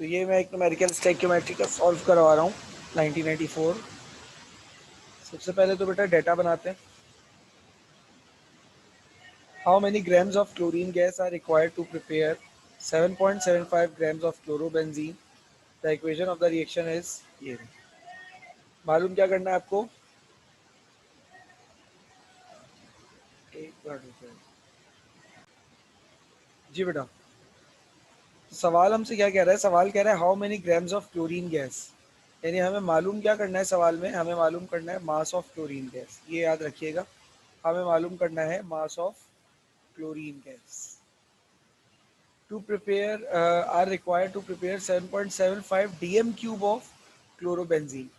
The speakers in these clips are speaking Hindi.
तो ये मैं एक न्यूमेरिकल स्टोइकियोमेट्री का सॉल्व करवा रहा हूँ 1994। सबसे पहले तो बेटा डेटा बनाते हैं। How many grams of chlorine gas are required to prepare 7.75 grams of chlorobenzene? The equation of the reaction is ये। मालूम क्या करना है आपको? एक बार रुको जी बेटा। तो सवाल हमसे क्या कह रहा है? सवाल कह रहा है how many grams of chlorine gas, यानी हमें मालूम क्या करना है? सवाल में हमें मालूम करना है मास ऑफ क्लोरीन गैस। ये याद रखिएगा, हमें मालूम करना है mass of chlorine gas. To prepare are required to prepare 7.75 DM cube of chlorobenzene.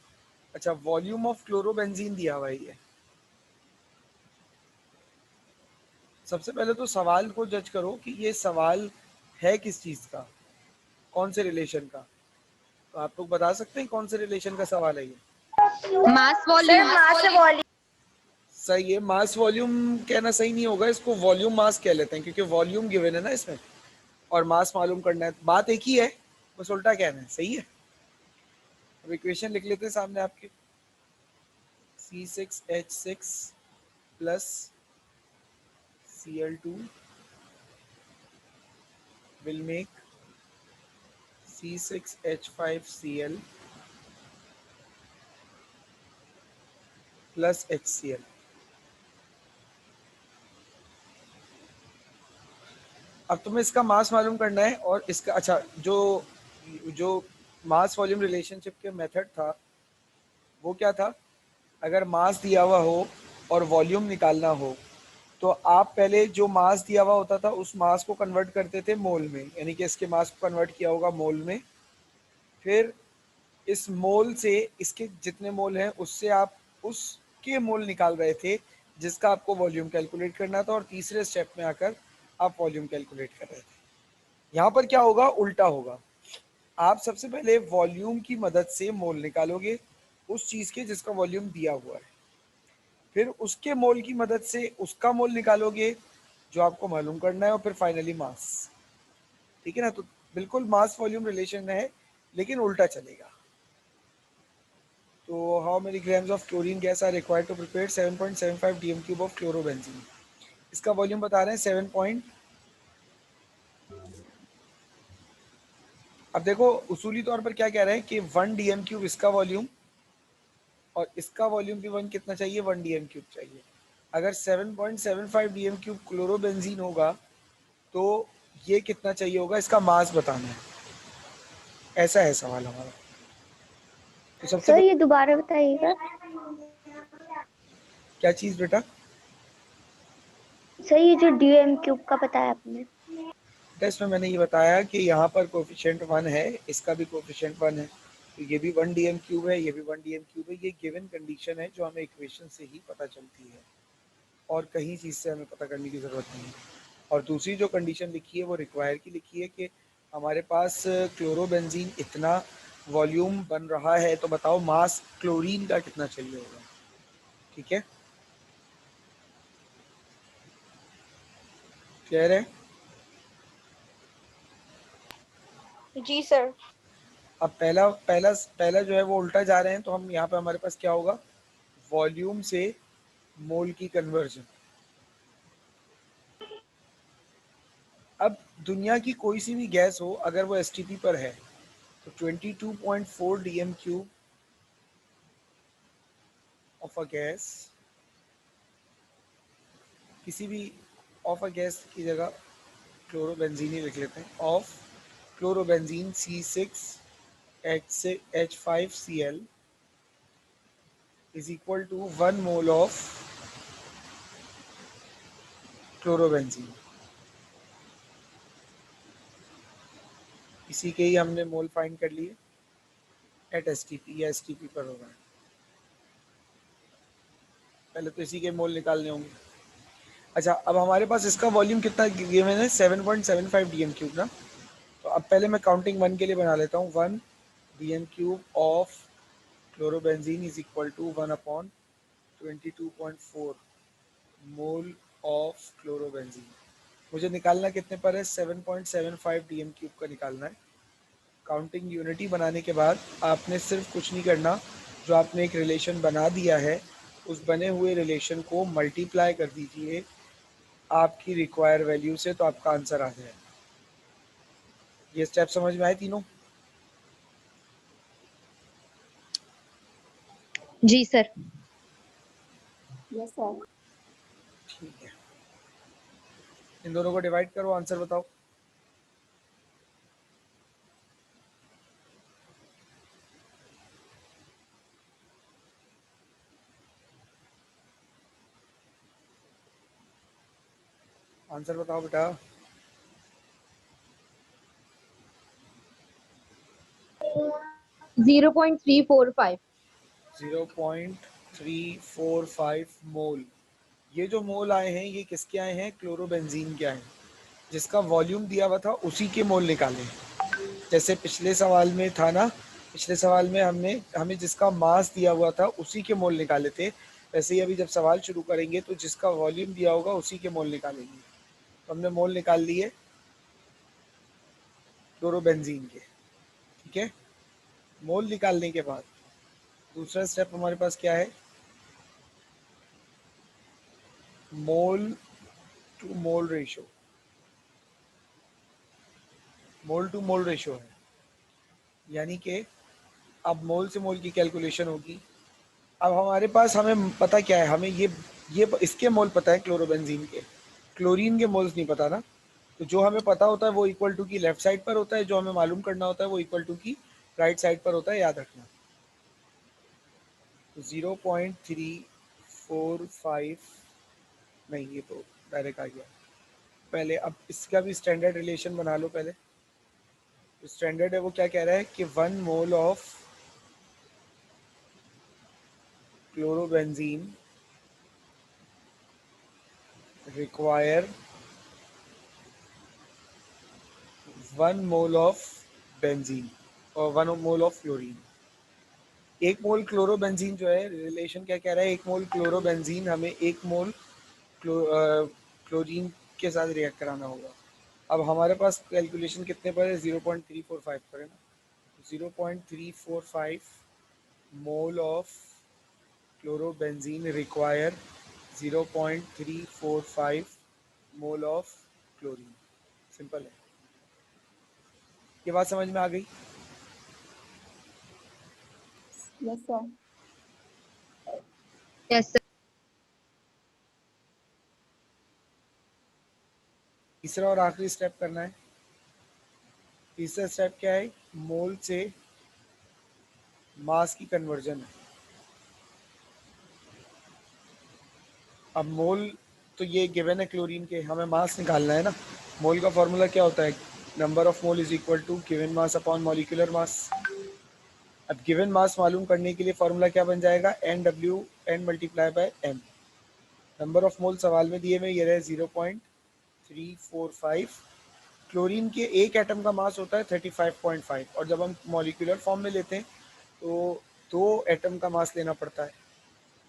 अच्छा, वॉल्यूम ऑफ क्लोरोबेंजीन दिया हुआ है ये। सबसे पहले तो सवाल को जज करो कि ये सवाल है किस चीज़ का, कौन से रिलेशन का। तो आप लोग बता सकते हैं कौन से रिलेशन का सवाल है ये? Mass volume. सही है। मास वॉल्यूम कहना सही नहीं होगा, इसको वॉल्यूम मास कह लेते हैं, क्योंकि वॉल्यूम गिवन है ना इसमें और मास मालूम करना है। बात एक ही है, बस उल्टा कहना है। सही है। अब इक्वेशन लिख लेते हैं सामने आपके। C6H6 plus Cl2 will make C6H5Cl plus HCl। अब तुम्हें इसका मास मालूम करना है और इसका अच्छा जो जो मास वॉल्यूम रिलेशनशिप के मेथड था वो क्या था? अगर मास दिया हुआ हो और वॉल्यूम निकालना हो तो आप पहले जो मास दिया हुआ होता था उस मास को कन्वर्ट करते थे मोल में, यानी कि इसके मास को कन्वर्ट किया होगा मोल में। फिर इस मोल से इसके जितने मोल हैं उससे आप उसके मोल निकाल रहे थे जिसका आपको वॉल्यूम कैलकुलेट करना था, और तीसरे स्टेप में आकर आप वॉल्यूम कैलकुलेट कर रहे थे। यहाँ पर क्या होगा? उल्टा होगा। आप सबसे पहले वॉल्यूम की मदद से मोल निकालोगे उस चीज़ के जिसका वॉल्यूम दिया हुआ है, फिर उसके मोल की मदद से उसका मोल निकालोगे जो आपको मालूम करना है, और फिर फाइनली मास। ठीक है ना? तो बिल्कुल मास वॉल्यूम रिलेशन है, लेकिन उल्टा चलेगा। तो how many grams of chlorine gas are required to prepare 7.75 DM cube of chlorobenzene? इसका वॉल्यूम बता रहे हैं 7 पॉइंट। अब देखो उसूली तौर पर क्या कह रहे हैं कि 1 डीएम क्यूब इसका वॉल्यूम और इसका वॉल्यूम भी 1 कितना चाहिए? 1 डीएम क्यूब चाहिए। अगर 7.75 डीएम क्यूब क्लोरोबेंजीन होगा तो ये कितना चाहिए होगा? इसका मास बताना है। ऐसा है सवाल हमारा। तो सबसे सर ये दोबारा बताइएगा। क्या चीज़ बेटा? सर ये जो डीएम क्यूब का बताया आपने। टेस्ट में मैंने ये बताया कि यहाँ पर कोफिशिएंट 1 है, इसका भी कोफिशिएंट 1 है, तो ये भी 1 डीएम क्यूब है, ये भी 1 डीएम क्यूब है। ये गिवन कंडीशन है जो हमें इक्वेशन से ही पता चलती है और कहीं चीज़ से हमें पता करने की ज़रूरत नहीं है। और दूसरी जो कंडीशन लिखी है वो रिक्वायर की लिखी है कि हमारे पास क्लोरोबेंजीन इतना वॉल्यूम बन रहा है, तो बताओ मास क्लोरीन का कितना चाहिए होगा। ठीक है, क्लियर है? जी सर। अब पहला पहला पहला जो है वो उल्टा जा रहे हैं, तो हम यहाँ पे हमारे पास क्या होगा? वॉल्यूम से मोल की कन्वर्जन। अब दुनिया की कोई सी भी गैस हो, अगर वो एसटीपी पर है तो 22.4 DM cube of a gas, किसी भी ऑफ अ गैस की जगह क्लोरोबेंजीन ही लिख लेते हैं, of chlorobenzene C6H5Cl is equal to 1 mole of chlorobenzene. इसी के ही हमने मोल फाइंड कर लिए एट एसटीपी या एसटीपी पर होगा। पहले तो इसी के मोल निकालने होंगे। अच्छा, अब हमारे पास इसका वॉल्यूम कितना गिवन है? 7.75 डीएम क्यूब ना। तो अब पहले मैं काउंटिंग 1 के लिए बना लेता हूँ। 1 DM cube of chlorobenzene is equal to 1 upon 22.4 mole of chlorobenzene. मुझे निकालना कितने पर है? 7.75 डीएम क्यूब का निकालना है। काउंटिंग यूनिटी बनाने के बाद आपने सिर्फ कुछ नहीं करना, जो आपने एक रिलेशन बना दिया है उस बने हुए रिलेशन को मल्टीप्लाई कर दीजिए आपकी रिक्वायर वैल्यू से, तो आपका आंसर आ जाए। ये स्टेप समझ में आए तीनों? जी सर। Yes sir. ठीक है, इन दोनों को डिवाइड करो, आंसर बताओ। आंसर बताओ बेटा। 0.345। 0.345 मोल। ये जो मोल आए हैं ये किसके आए हैं? क्लोरोबेंजीन के आए हैं। जिसका वॉल्यूम दिया हुआ था उसी के मोल निकाले। जैसे पिछले सवाल में था ना, पिछले सवाल में हमें जिसका मास दिया हुआ था उसी के मोल निकाले थे, वैसे ही अभी जब सवाल शुरू करेंगे तो जिसका वॉल्यूम दिया होगा उसी के मोल निकालेंगे। तो हमने मोल निकाल लिए क्लोरोबेंजीन के। ठीक है, मोल निकालने के बाद दूसरा स्टेप हमारे पास क्या है? Mole to mole ratio. Mole to mole ratio है, यानी कि अब मोल से मोल की कैलकुलेशन होगी। अब हमारे पास हमें पता क्या है, हमें ये इसके मोल पता है क्लोरोबेंजीन के, क्लोरीन के मोल्स नहीं पता ना। तो जो हमें पता होता है वो इक्वल टू की लेफ्ट साइड पर होता है, जो हमें मालूम करना होता है वो इक्वल टू की राइट साइड पर होता है, याद रखना। तो 0.345 नहीं, ये तो डायरेक्ट आ गया। पहले अब इसका भी स्टैंडर्ड रिलेशन बना लो पहले। तो स्टैंडर्ड है वो क्या कह रहा है कि 1 मोल of chlorobenzene require 1 mole of benzene और 1 मोल ऑफ क्लोरीन। एक मोल क्लोरोबेंजीन जो है, रिलेशन क्या कह रहा है, एक मोल क्लोरोबेंजीन हमें एक मोल क्लोरीन के साथ रिएक्ट कराना होगा। अब हमारे पास कैलकुलेशन कितने पर है? 0.345 पर है ना। 0.345 मोल of chlorobenzene require 0.345 mole of chlorine. Simple है, ये बात समझ में आ गई? Yes sir. Yes sir. तीसरा और आखिरी स्टेप करना है। तीसरा स्टेप क्या है? मोल से मास की कन्वर्जन है। अब मोल तो ये गिवन है क्लोरीन के, हमें मास निकालना है ना। मोल का फॉर्मूला क्या होता है? Number of mole is equal to given mass upon molecular mass. अब गिवन मास मालूम करने के लिए फॉर्मूला क्या बन जाएगा? N multiply by M. Number of mole सवाल में दिए हुए ये रहे 0.345। क्लोरीन के एक एटम का मास होता है 35.5, और जब हम मॉलिक्यूलर फॉर्म में लेते हैं तो 2 एटम का मास लेना पड़ता है।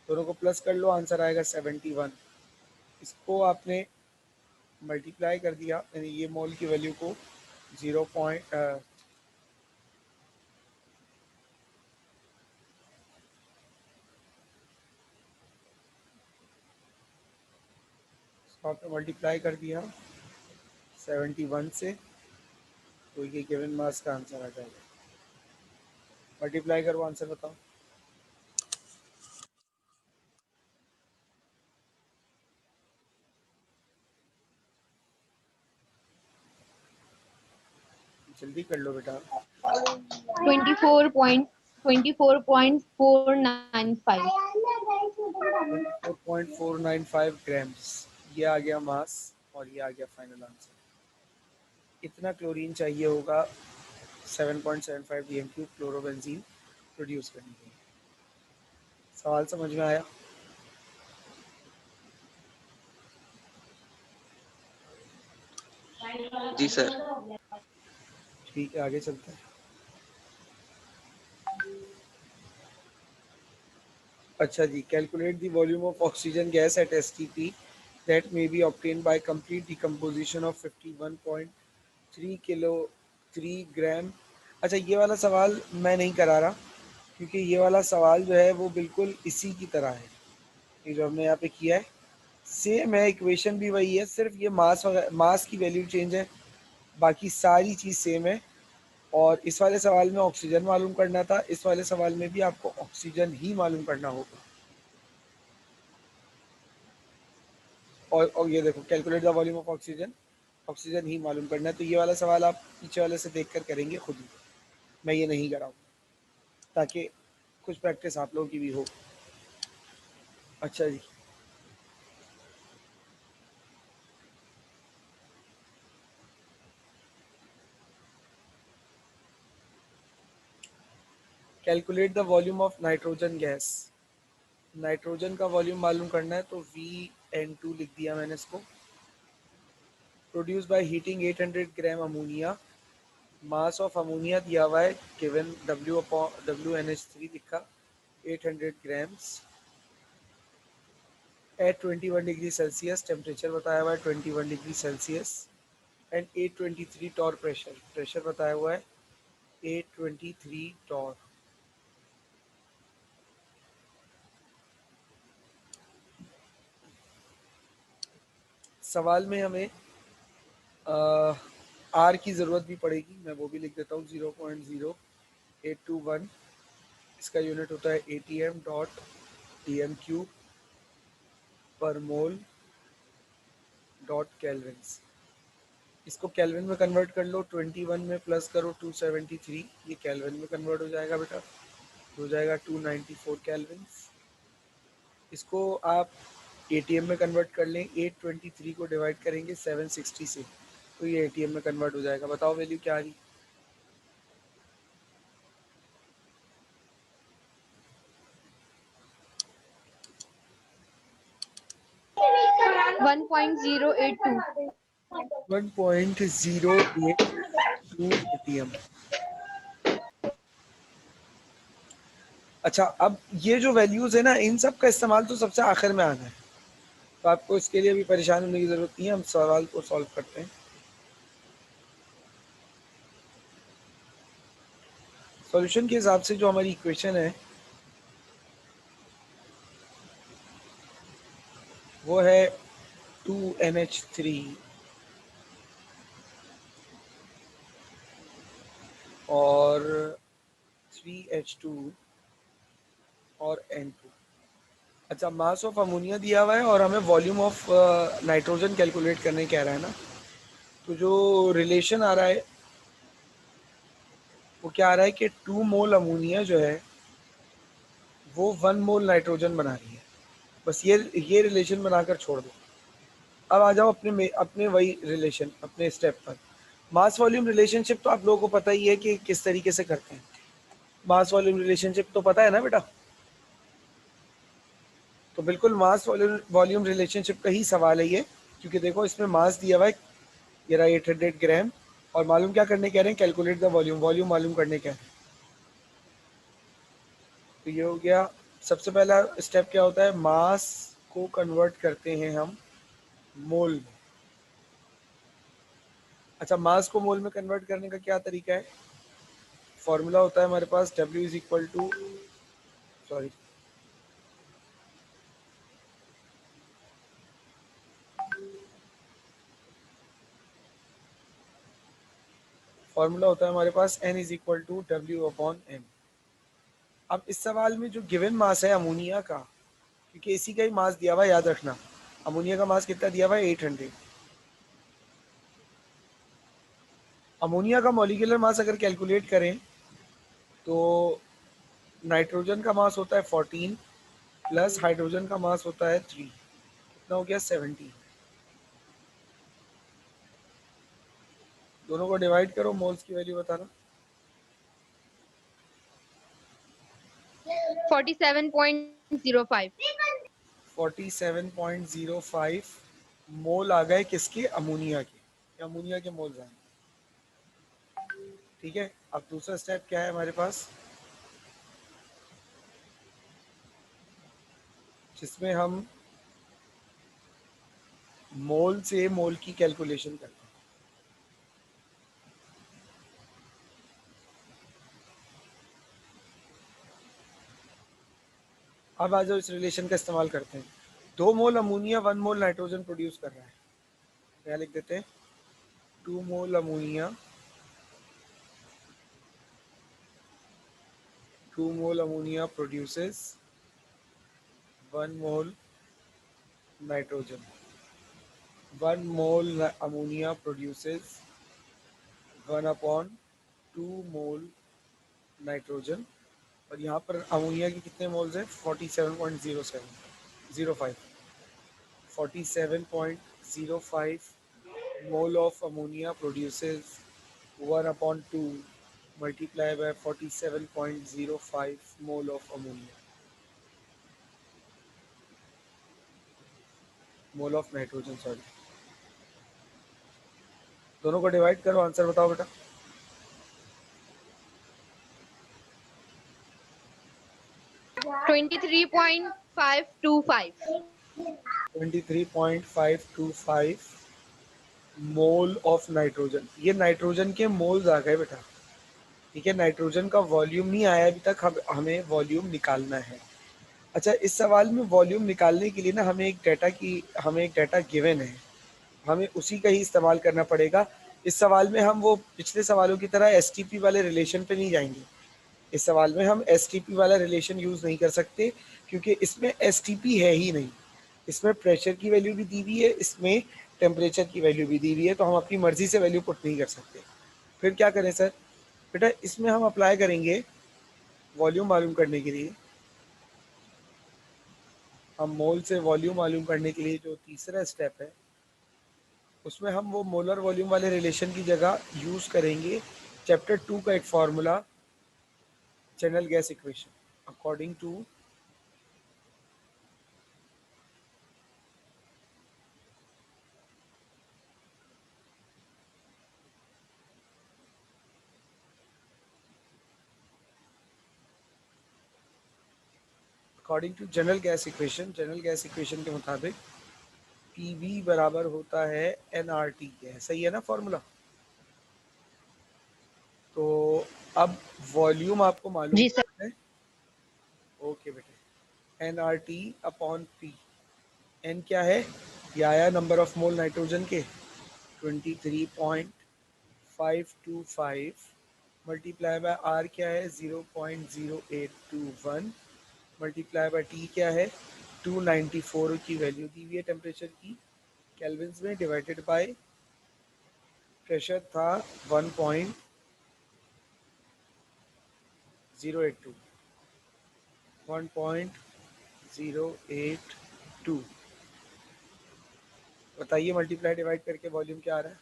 दोनों को प्लस कर लो, आंसर आएगा 71। इसको आपने मल्टीप्लाई कर दिया, यानी ये मोल की वैल्यू को 0. आपने मल्टीप्लाई कर दिया 71 से, तो ये गिवन मास का आंसर आ जाएगा। मल्टीप्लाई करो, आंसर बताओ। जल्दी कर लो बेटा। 24.495। 24.495 ग्राम्स, ये आ गया मास और ये आ गया फाइनल आंसर। इतना क्लोरीन चाहिए होगा 7.75 dm³ क्लोरोबेंजीन प्रोड्यूस करने के लिए। सवाल समझ में आया? जी सर। ठीक है, आगे चलते हैं। अच्छा जी, calculate the volume of oxygen gas at STP that may be obtained by complete decomposition of 51.3 kilo 3 ग्राम अच्छा, ये वाला सवाल मैं नहीं करा रहा, क्योंकि ये वाला सवाल जो है वो बिल्कुल इसी की तरह है, ये जो हमने यहाँ पे किया है सेम है, इक्वेशन भी वही है, सिर्फ ये मास की वैल्यू चेंज है, बाकी सारी चीज़ सेम है। और इस वाले सवाल में ऑक्सीजन मालूम करना था, इस वाले सवाल में भी आपको ऑक्सीजन ही मालूम करना होगा। और ये देखो, calculate the volume of oxygen, oxygen ही मालूम करना है। तो ये वाला सवाल आप पीछे वाले से देख कर करेंगे खुद ही, मैं ये नहीं कराऊँ, ताकि कुछ प्रैक्टिस आप लोगों की भी हो। अच्छा जी, calculate the volume of nitrogen gas. Nitrogen का वॉल्यूम मालूम करना है, तो VN2 लिख दिया मैंने इसको। Produce by heating 800 gram ammonia, mass of ammonia दिया हुआ है, गिवन WNH3 लिखा 800 grams at 21 degree Celsius, temperature बताया हुआ है 21 degree Celsius, and 823 torr pressure, pressure बताया हुआ है 823 टॉर। सवाल में हमें आर की ज़रूरत भी पड़ेगी, मैं वो भी लिख देता हूँ 0.0821, इसका यूनिट होता है ATM डॉट DM क्यूब पर मोल डॉट केल्विन्स। इसको केल्विन में कन्वर्ट कर लो, 21 में प्लस करो 273, ये केल्विन में कन्वर्ट हो जाएगा बेटा, हो जाएगा 294 केल्विन्स। इसको आप ATM में कन्वर्ट कर लें, 823 को डिवाइड करेंगे 760 से, तो ये ATM में कन्वर्ट हो जाएगा। बताओ वैल्यू क्या आ रही? 1.082। 1.082 ATM। अच्छा, अब ये जो वैल्यूज़ है ना, इन सब का इस्तेमाल तो सबसे आखिर में आना है, तो आपको इसके लिए भी परेशान होने की ज़रूरत नहीं है, हम सवाल को सॉल्व करते हैं। सॉल्यूशन के हिसाब से जो हमारी इक्वेशन है वो है 2NH3 और 3H2 और N2। अच्छा, मास ऑफ अमोनिया दिया हुआ है और हमें वॉल्यूम ऑफ नाइट्रोजन कैलकुलेट करने कह रहा है ना, तो जो रिलेशन आ रहा है वो क्या आ रहा है कि 2 मोल अमोनिया जो है वो 1 मोल नाइट्रोजन बना रही है। बस ये रिलेशन बनाकर छोड़ दो। अब आ जाओ अपने वही रिलेशन, अपने स्टेप पर। मास वॉल्यूम रिलेशनशिप तो आप लोगों को पता ही है कि किस तरीके से करते हैं। मास वॉल्यूम रिलेशनशिप तो पता है ना बेटा? तो बिल्कुल मास वॉल्यूम रिलेशनशिप का ही सवाल है ये, क्योंकि देखो इसमें मास दिया हुआ है, ये रहा 800 ग्राम, और मालूम क्या करने कह रहे हैं? कैलकुलेट द वॉल्यूम, वॉल्यूम मालूम करने कह रहे हैं। तो ये हो गया। सबसे पहला स्टेप क्या होता है? मास को कन्वर्ट करते हैं हम मोल में। अच्छा, मास को मोल में कन्वर्ट करने का क्या तरीका है? फॉर्मूला होता है हमारे पास W is equal to, sorry, formula होता है हमारे पास N is equal to W/M। अब इस सवाल में जो गिवन मास है अमोनिया का, क्योंकि इसी का ही मास दिया हुआ है, याद रखना, अमोनिया का मास कितना दिया हुआ है? 800। अमोनिया का मॉलिक्यूलर मास अगर कैलकुलेट करें तो नाइट्रोजन का मास होता है 14 प्लस हाइड्रोजन का मास होता है 3, कितना हो गया? 70। दोनों को डिवाइड करो, मोल्स की वैल्यू बताना। 47.05। 47.05 मोल आ गए किसके? अमोनिया के, अमोनिया के मोल्स आए। ठीक है, अब दूसरा स्टेप क्या है हमारे पास, जिसमें हम मोल से मोल की कैलकुलेशन करते हैं। अब आ जाओ इस रिलेशन का इस्तेमाल करते हैं। 2 मोल अमोनिया 1 मोल नाइट्रोजन प्रोड्यूस कर रहा है, क्या लिख देते हैं? 2 मोल अमोनिया 2 मोल अमोनिया प्रोड्यूसेस 1 मोल नाइट्रोजन। 1 मोल अमोनिया प्रोड्यूसेस 1/2 मोल नाइट्रोजन। और यहाँ पर अमोनिया के कितने मोल्स हैं? 47.05 47.05 mole of ammonia produces 1/2 multiply by 47.05 mole of ammonia, mole of nitrogen sorry. दोनों को डिवाइड करो, आंसर बताओ बेटा। Twenty-three point five two five. 23.525 mole of nitrogen. ये नाइट्रोजन के मोल्स आ गए बेटा, ठीक है। नाइट्रोजन का वॉल्यूम नहीं आया अभी तक, हमें वॉल्यूम निकालना है। अच्छा, इस सवाल में वॉल्यूम निकालने के लिए ना हमें एक डाटा गिवन है, हमें उसी का ही इस्तेमाल करना पड़ेगा। इस सवाल में हम वो पिछले सवालों की तरह एसटीपी वाले रिलेशन पे नहीं जाएंगे। इस सवाल में हम एसटीपी वाला रिलेशन यूज़ नहीं कर सकते, क्योंकि इसमें एसटीपी है ही नहीं। इसमें प्रेशर की वैल्यू भी दी हुई है, इसमें टेम्परेचर की वैल्यू भी दी हुई है, तो हम अपनी मर्जी से वैल्यू पुट नहीं कर सकते। फिर क्या करें सर? बेटा इसमें हम अप्लाई करेंगे वॉल्यूम मालूम करने के लिए। हम मोल से वॉल्यूम मालूम करने के लिए जो तीसरा स्टेप है, उसमें हम वो मोलर वॉल्यूम वाले रिलेशन की जगह यूज़ करेंगे चैप्टर 2 का एक formula, channel gas equation. According to general gas equation के मुताबिक PV बराबर होता है nRT के, सही है ना फॉर्मूला? तो अब वॉल्यूम आपको मालूम जी सर। है। ओके बेटे, nRT अपॉन P। n क्या है? ये आया नंबर ऑफ मोल नाइट्रोजन के 23.525 मल्टीप्लाई बाय R क्या है? 0.0821 मल्टीप्लाई बाय T क्या है? 294 की वैल्यू दी हुई है टेम्परेचर की केल्विन्स में, डिवाइडेड बाय प्रेशर था 1.082 1.082। बताइए मल्टीप्लाई डिवाइड करके वॉल्यूम क्या आ रहा है?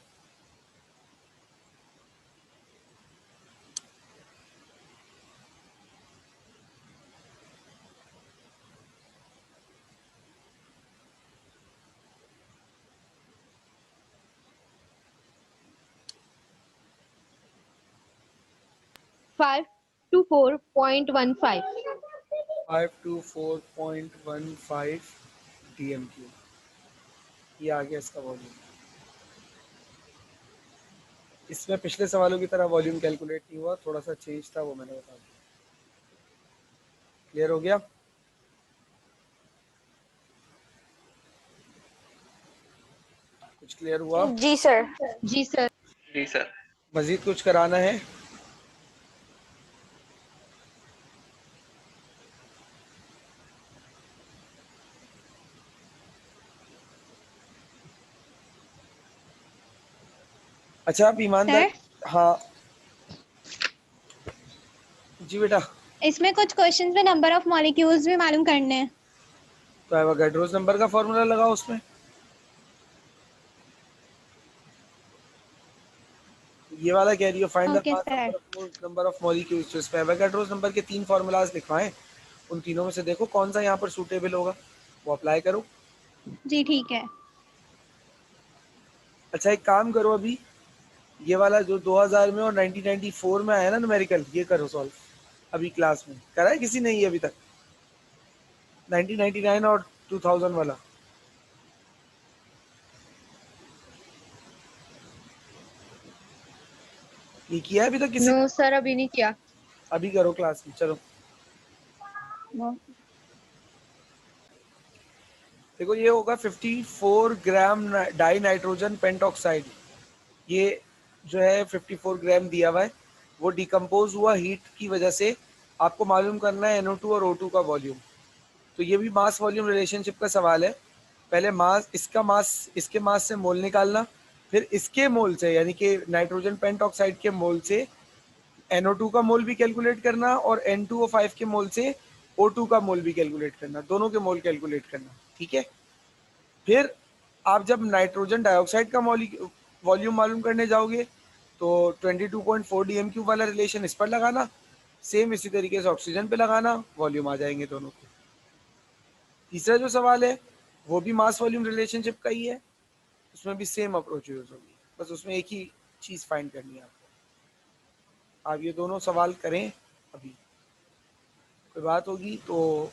Five to 4.15. 524.15 DMQ, ये आ गया इसका वॉल्यूम। इसमें पिछले सवालों की तरह वॉल्यूम कैलकुलेट नहीं हुआ, थोड़ा सा चेंज था, वो मैंने बता दिया। क्लियर हो गया? कुछ क्लियर हुआ? जी सर। जी सर। जी सर। मजीद कुछ कराना है? अच्छा आप ईमानदार, हाँ जी बेटा। इसमें कुछ क्वेश्चंस में नंबर ऑफ मॉलिक्यूल्स भी मालूम करने हैं। तो एवोगाड्रोस नंबर का फॉर्मूला लगाओ उसमें। ये वाला कह रही हो find the okay mass sir. Number of molecules, तो इसमें एवोगाड्रोस नंबर के 3 फॉर्मूलाज लिखवाएं, उन तीनों में से देखो कौन सा यहाँ पर सूटेबल होगा, वो अप्लाई करो। जी ठीक है। अच्छा एक काम करो, अभी ये वाला जो 2000 में और 1994 में आया ना न्यूमेरिकल, ये करो सॉल्व। अभी क्लास में करा है किसी ने ये अभी तक? 1999 और 2000 वाला ये किया है अभी तक किसी? नो सर, अभी नहीं किया। अभी करो क्लास में, चलो। No. देखो ये होगा 54 ग्राम डाई नाइट्रोजन पेंटॉक्साइड। ये जो है 54 ग्राम दिया हुआ है, वो डिकम्पोज हुआ हीट की वजह से। आपको मालूम करना है NO2 और O2 का वॉल्यूम। तो ये भी मास वॉल्यूम रिलेशनशिप का सवाल है। पहले मास, इसका मास, इसके मास से मोल निकालना, फिर इसके मोल से यानी कि नाइट्रोजन पेंटॉक्साइड के मोल से NO2 का मोल भी कैलकुलेट करना और N2O5 के मोल से O2 का मोल भी कैलकुलेट करना, दोनों के मोल कैलकुलेट करना, ठीक है। फिर आप जब नाइट्रोजन डाइऑक्साइड का वॉल्यूम मालूम करने जाओगे तो 22.4 DMQ वाला रिलेशन इस पर लगाना, सेम इसी तरीके से ऑक्सीजन पे लगाना, वॉल्यूम आ जाएंगे दोनों के। तीसरा जो सवाल है वो भी मास वॉल्यूम रिलेशनशिप का ही है, उसमें भी सेम अप्रोच यूज होगी, बस उसमें एक ही चीज फाइंड करनी है आपको। आप ये दोनों सवाल करें, अभी कोई बात होगी तो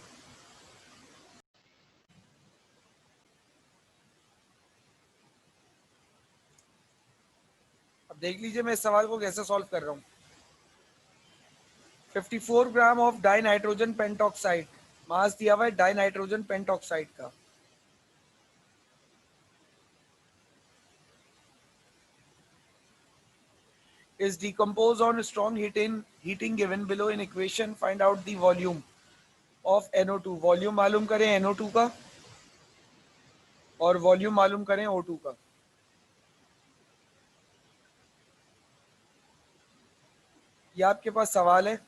अब देख लीजिए मैं इस सवाल को कैसे सॉल्व कर रहा हूँ। 54 gram of dinitrogen pentoxide, mass दिया हुआ है डाई नाइट्रोजन पेंटॉक्साइड का। Is decomposed on strong heating given below in equation. Find out the volume of NO2. Volume मालूम करें NO2 का और वॉल्यूम मालूम करें O2 का। ये आपके पास सवाल है।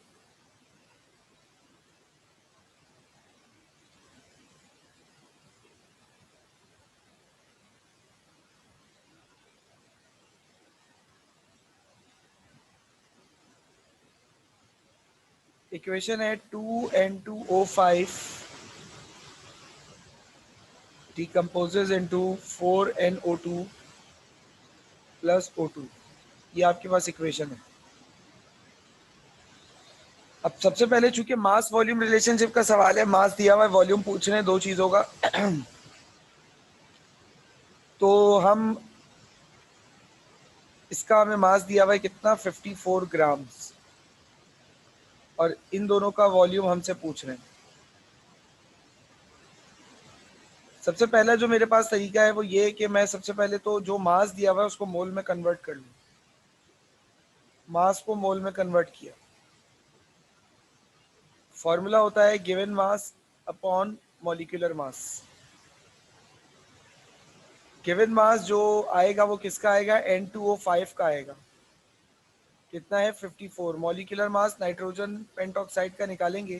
इक्वेशन है 2N2O5 decomposes into 4NO2 plus O2। ये आपके पास इक्वेशन है। अब सबसे पहले चूंकि मास वॉल्यूम रिलेशनशिप का सवाल है, मास दिया हुआ है, वॉल्यूम पूछ रहे हैं, दो चीजों का तो हम इसका हमें मास दिया हुआ है कितना, 54 ग्राम्स, और इन दोनों का वॉल्यूम हमसे पूछ रहे हैं। सबसे पहला जो मेरे पास तरीका है वो ये है कि मैं सबसे पहले तो जो मास दिया हुआ है उसको मोल में कन्वर्ट कर लूं। मास को मोल में कन्वर्ट किया, फॉर्मूला होता है गिवन मास अपॉन मॉलिक्यूलर मास। गिवन मास जो आएगा वो किसका आएगा, N2O5 का आएगा। कितना है, 54। मॉलिक्यूलर मास नाइट्रोजन पेंटॉक्साइड का निकालेंगे,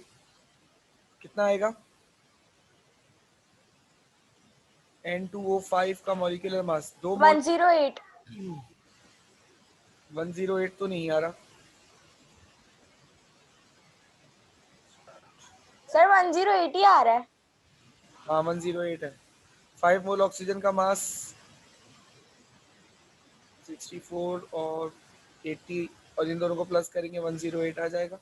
कितना आएगा, N2O5 का मॉलिक्यूलर मास 108 108 तो नहीं आ रहा सर, 108 ही आ रहा है। हाँ 108 है। 5 मोल ऑक्सीजन का मास 64 और 80, और इन दोनों को प्लस करेंगे 108 आ जाएगा।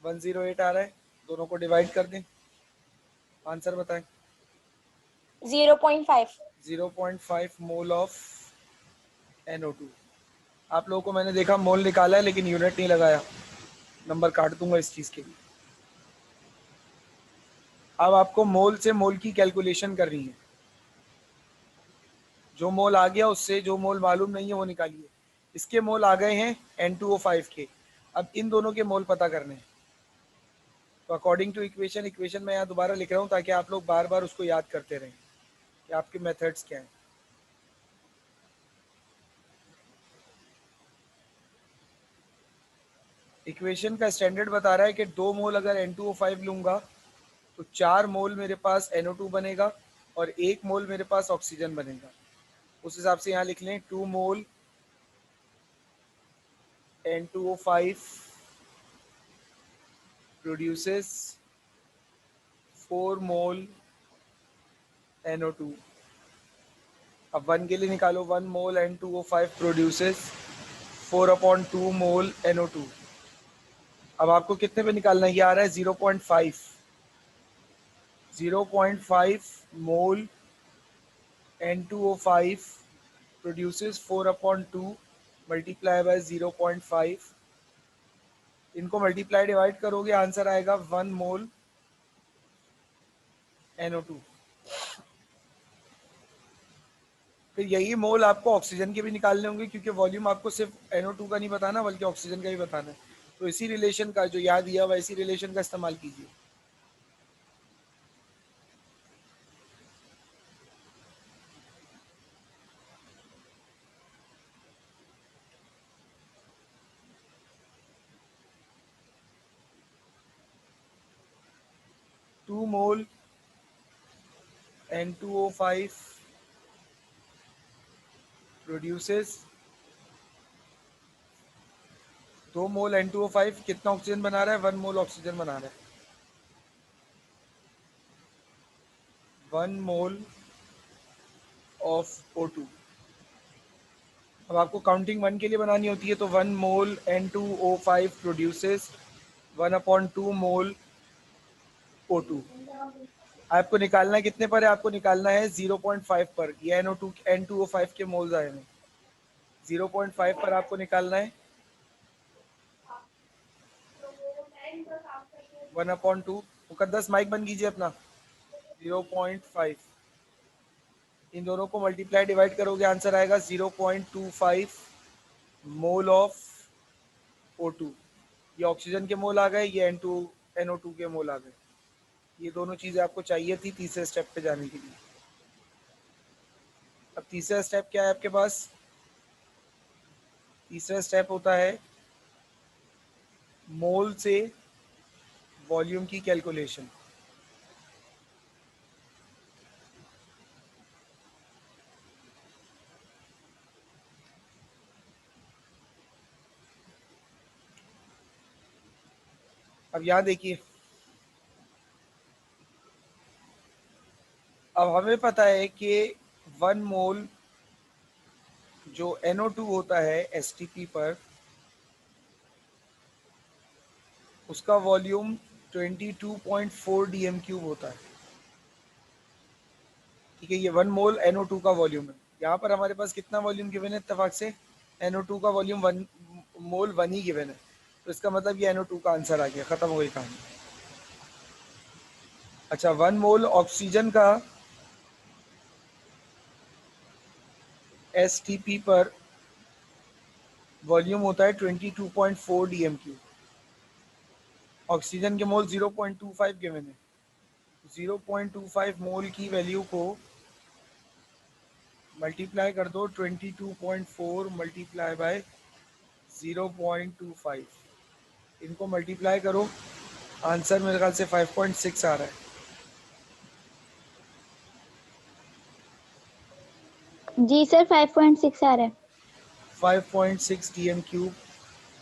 108 आ रहा है, दोनों को डिवाइड कर दें, आंसर बताएं। 0.5 0.5 मोल ऑफ NO2। आप लोगों को मैंने देखा मोल निकाला है लेकिन यूनिट नहीं लगाया, नंबर काट दूंगा इस चीज के लिए। अब आपको मोल से मोल की कैलकुलेशन करनी है, जो मोल आ गया उससे जो मोल मालूम नहीं है वो निकालिए। इसके मोल आ गए हैं N2O5 के, अब इन दोनों के मोल पता करने हैं। तो अकॉर्डिंग टू इक्वेशन, इक्वेशन मैं यहाँ दोबारा लिख रहा हूँ ताकि आप लोग बार बार उसको याद करते रहें कि आपके मेथड्स क्या हैं। इक्वेशन का स्टैंडर्ड बता रहा है कि 2 मोल अगर N2O5 लूंगा तो 4 मोल मेरे पास NO2 बनेगा और 1 मोल मेरे पास ऑक्सीजन बनेगा। उस हिसाब से यहाँ लिख लें 2 मोल N2O5 produces 4 मोल NO2। अब 1 के लिए निकालो, 1 मोल N2O5 produces 4/2 मोल NO2। अब आपको कितने पे निकालना है, ये आ रहा है 0.5। 0.5 मोल N2O5 produces 4/2 मल्टीप्लाई बाय 0.5। इनको मल्टीप्लाई डिवाइड करोगे आंसर आएगा 1 मोल NO2। फिर यही मोल आपको ऑक्सीजन के भी निकालने होंगे, क्योंकि वॉल्यूम आपको सिर्फ NO2 का नहीं बताना बल्कि ऑक्सीजन का भी बताना है। तो इसी रिलेशन का जो याद दिया हुआ, इसी रिलेशन का इस्तेमाल कीजिए। To mole N2O5 produces 2 mole N2O5 कितना ऑक्सीजन बना रहा है? 1 मोल ऑक्सीजन बना रहा है। 1 मोल ऑफ O2। अब आपको काउंटिंग 1 के लिए बनानी होती है, तो 1 मोल N2O5 प्रोड्यूसेस 1/2 मोल O2। आपको निकालना है कितने पर है? आपको निकालना है 0.5 पर। ये N2O5 के मोल्स आए हैं, 0.5 पर आपको निकालना है 1/2। मुकद्दस माइक बंद कीजिए अपना। 0.5, इन दोनों को मल्टीप्लाई डिवाइड करोगे, आंसर आएगा 0.25 मोल ऑफ O2। ये ऑक्सीजन के मोल आ गए, ये NO2 के मोल आ गए। ये दोनों चीज़ें आपको चाहिए थी तीसरे स्टेप पे जाने के लिए। अब तीसरा स्टेप क्या है आपके पास? तीसरा स्टेप होता है मोल से वॉल्यूम की कैलकुलेशन। अब यहाँ देखिए, अब हमें पता है कि 1 मोल जो NO2 होता है STP पर, उसका वॉल्यूम 22.4 dm³ होता है। ठीक है, ये 1 मोल NO2 का वॉल्यूम है। यहाँ पर हमारे पास कितना वॉल्यूम गिवन है इत्तेफाक से? NO2 का वॉल्यूम 1 मोल 1 ही गिवन है, तो इसका मतलब ये NO2 का आंसर आ गया, खत्म हो गई कहानी। अच्छा, 1 मोल ऑक्सीजन का STP पर वॉल्यूम होता है 22.4 dm³। ऑक्सीजन के मोल 0.25 गिवन है। 0.25 मोल की वैल्यू को मल्टीप्लाई कर दो 22.4 मल्टीप्लाई बाय 0.25, इनको मल्टीप्लाई करो, आंसर मेरे ख्याल से 5.6 आ रहा है। जी सर 5.6 आ रहा है। 5.6 dm³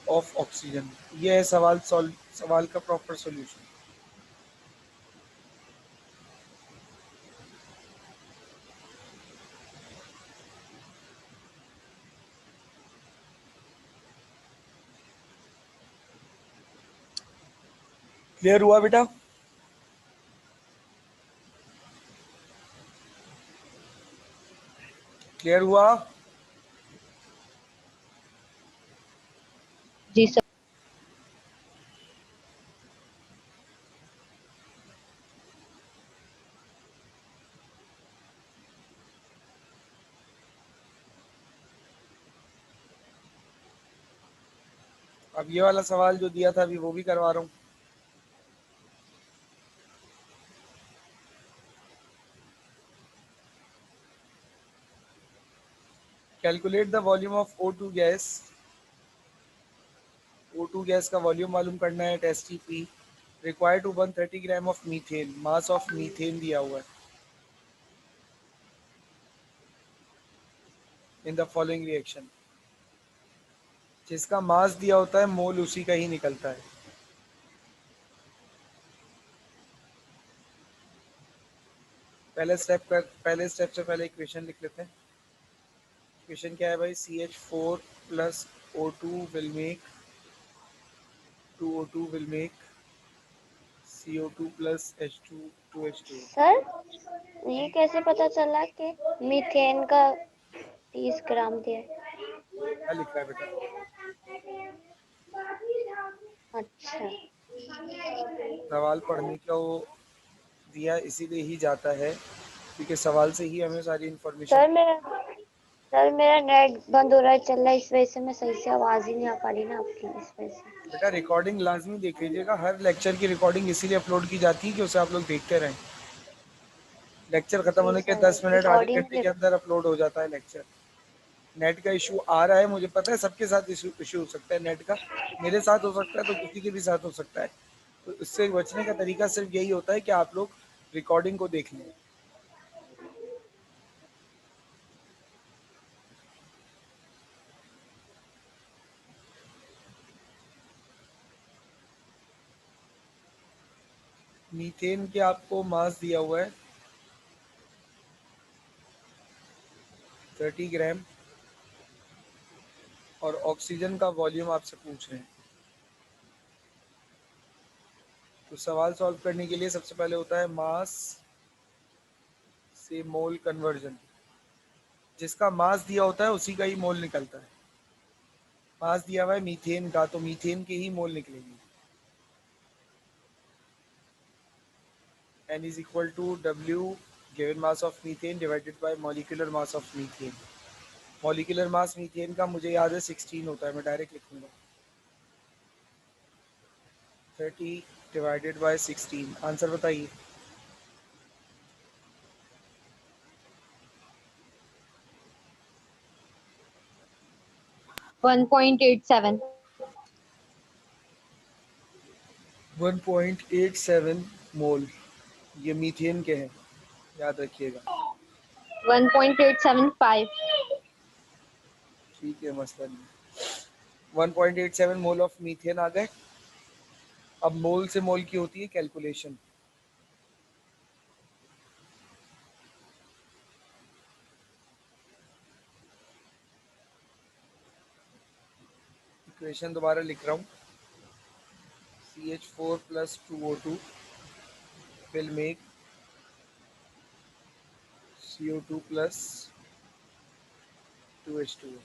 ऑफ ऑक्सीजन। ये है सवाल का प्रॉपर सॉल्यूशन। क्लियर हुआ बेटा? क्लियर हुआ? जी सर। अब ये वाला सवाल जो दिया था अभी वो भी करवा रहा हूँ। Calculate the volume of O2 gas. O2 gas का वॉल्यूम मालूम करना है, STP required to burn 30 gram of methane. Mass of methane दिया हुआ है इन द फॉलोइंग रिएक्शन। जिसका मास दिया होता है मोल उसी का ही निकलता है। पहले स्टेप से पहले इक्वेशन लिख लेते हैं। इक्वेशन क्या है भाई? CH4 plus O2 will make 2O2 will make CO2 plus H2 2H2। Sir ये कैसे पता चला कि मीथेन का 30 ग्राम दिया है? क्या लिख रहा है बेटा? अच्छा सवाल पढ़ने को दिया इसीलिए ही जाता है क्योंकि सवाल से ही हमें सारी सर इन्फॉर्मेशन। मेरा सर मेरा नेट बंद हो रहा है, चल रहा है, इस वजह से मैं सही से आवाज ही नहीं आ पा रही ना आपकी, इस वजह से। बेटा रिकॉर्डिंग लाजमी देख लीजिएगा, हर लेक्चर की रिकॉर्डिंग इसीलिए अपलोड की जाती है कि उसे आप लोग देखते रहें। लेक्चर खत्म जी होने के सर, 10 मिनट आधे रिकॉर्डिंग घंटे के अंदर अपलोड हो जाता है लेक्चर। नेट का इशू आ रहा है, मुझे पता है सबके साथ इशू हो सकता है नेट का, मेरे साथ हो सकता है तो किसी के भी साथ हो सकता है। तो इससे बचने का तरीका सिर्फ यही होता है कि आप लोग रिकॉर्डिंग को देख लें। मीथेन के आपको मास दिया हुआ है 30 ग्राम और ऑक्सीजन का वॉल्यूम आपसे पूछ रहे हैं। तो सवाल सॉल्व करने के लिए सबसे पहले होता है मास से मोल कन्वर्जन। जिसका मास दिया होता है उसी का ही मोल निकलता है। मास दिया हुआ है मीथेन का, तो मीथेन के ही मोल निकलेंगे। N is equal to W given mass of methane divided by molecular mass of methane। Molecular mass methane का मुझे याद है 16 होता है, मैं डायरेक्ट लिखूंगा 30 डिवाइडेड बाय 16। आंसर बताइए। 1.87. 1.87 मोल ये मीथेन के हैं, याद रखिएगा। 1.875. ठीक है, मसला नहीं। 1.87 मोल ऑफ मीथेन आ गए। अब मोल से मोल की होती है कैलकुलेशन। इक्वेशन दोबारा लिख रहा हूँ। CH4 plus 2O2 will make CO2 plus 2H2O।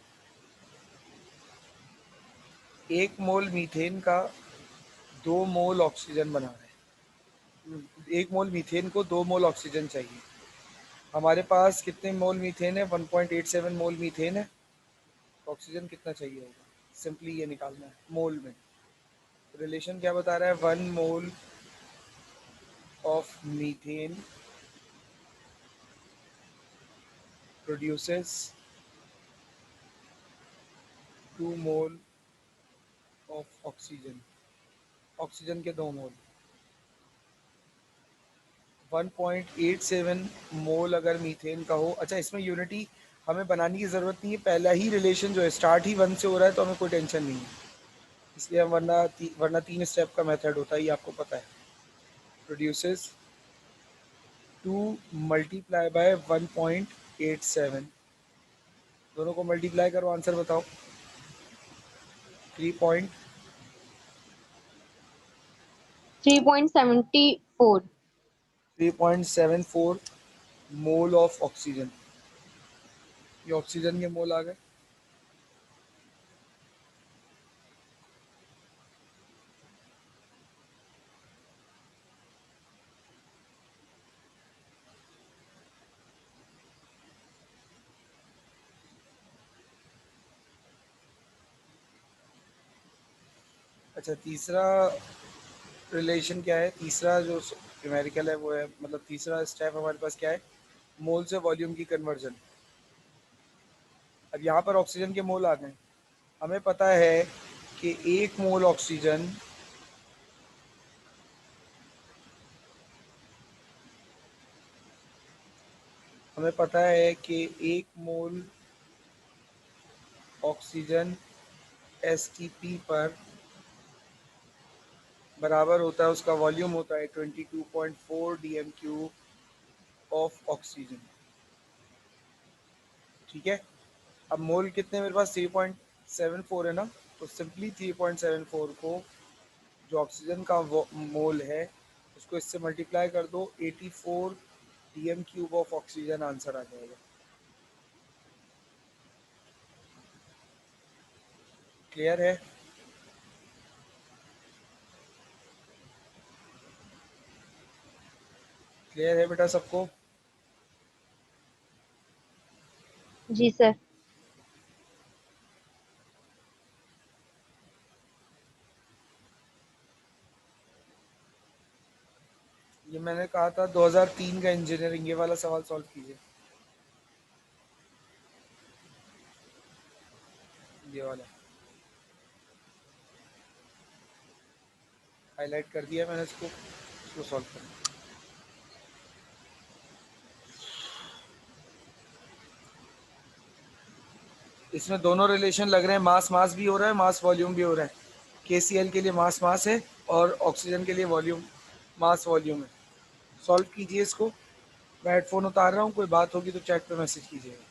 एक मोल मीथेन का 2 मोल ऑक्सीजन बना रहा है। एक मोल मीथेन को 2 मोल ऑक्सीजन चाहिए। हमारे पास कितने मोल मीथेन है? 1.87 मोल मीथेन है। तो ऑक्सीजन कितना चाहिए होगा? सिंपली ये निकालना है मोल में। रिलेशन क्या बता रहा है? 1 mole of methane produces 2 mole of oxygen. Oxygen के 2 मोल। 1.87 मोल अगर मीथेन का हो, अच्छा इसमें यूनिटी हमें बनाने की ज़रूरत नहीं है, पहला ही रिलेशन जो है स्टार्ट ही 1 से हो रहा है, तो हमें कोई टेंशन नहीं है। इसलिए हम वरना 3 स्टेप का मेथड होता है, ये आपको पता है। प्रोड्यूसेस 2 मल्टीप्लाई बाय 1.87, दोनों को मल्टीप्लाई करो, आंसर बताओ। 3 3.74. 3.74 मोल ऑफ ऑक्सीजन। ये ऑक्सीजन के मोल आ गए। अच्छा तीसरा रिलेशन क्या है? तीसरा जो न्यूमेरिकल है वो है, मतलब तीसरा स्टेप हमारे पास क्या है? मोल से वॉल्यूम की कन्वर्जन। अब यहाँ पर ऑक्सीजन के मोल आ गए। हमें पता है कि एक मोल ऑक्सीजन हमें पता है कि एक मोल ऑक्सीजन STP पर बराबर होता है, उसका वॉल्यूम होता है 22.4 dm³ ऑफ ऑक्सीजन। ठीक है, अब मोल कितने मेरे पास? 3.74 है ना, तो सिंपली 3.74 को जो ऑक्सीजन का मोल है उसको इससे मल्टीप्लाई कर दो, 84 dm³ ऑफ ऑक्सीजन आंसर आ जाएगा। क्लियर है? क्लियर है बेटा सबको? जी सर. ये मैंने कहा था 2003 का इंजीनियरिंग, ये वाला सवाल सॉल्व कीजिए, ये वाला हाईलाइट कर दिया मैंने इसको सॉल्व करना। इसमें दोनों रिलेशन लग रहे हैं, मास मास भी हो रहा है, मास वॉल्यूम भी हो रहा है। KCl के लिए मास मास है और ऑक्सीजन के लिए वॉल्यूम मास वॉल्यूम है। सॉल्व कीजिए इसको। मैं हेडफोन उतार रहा हूँ, कोई बात होगी तो चैट पे मैसेज कीजिएगा।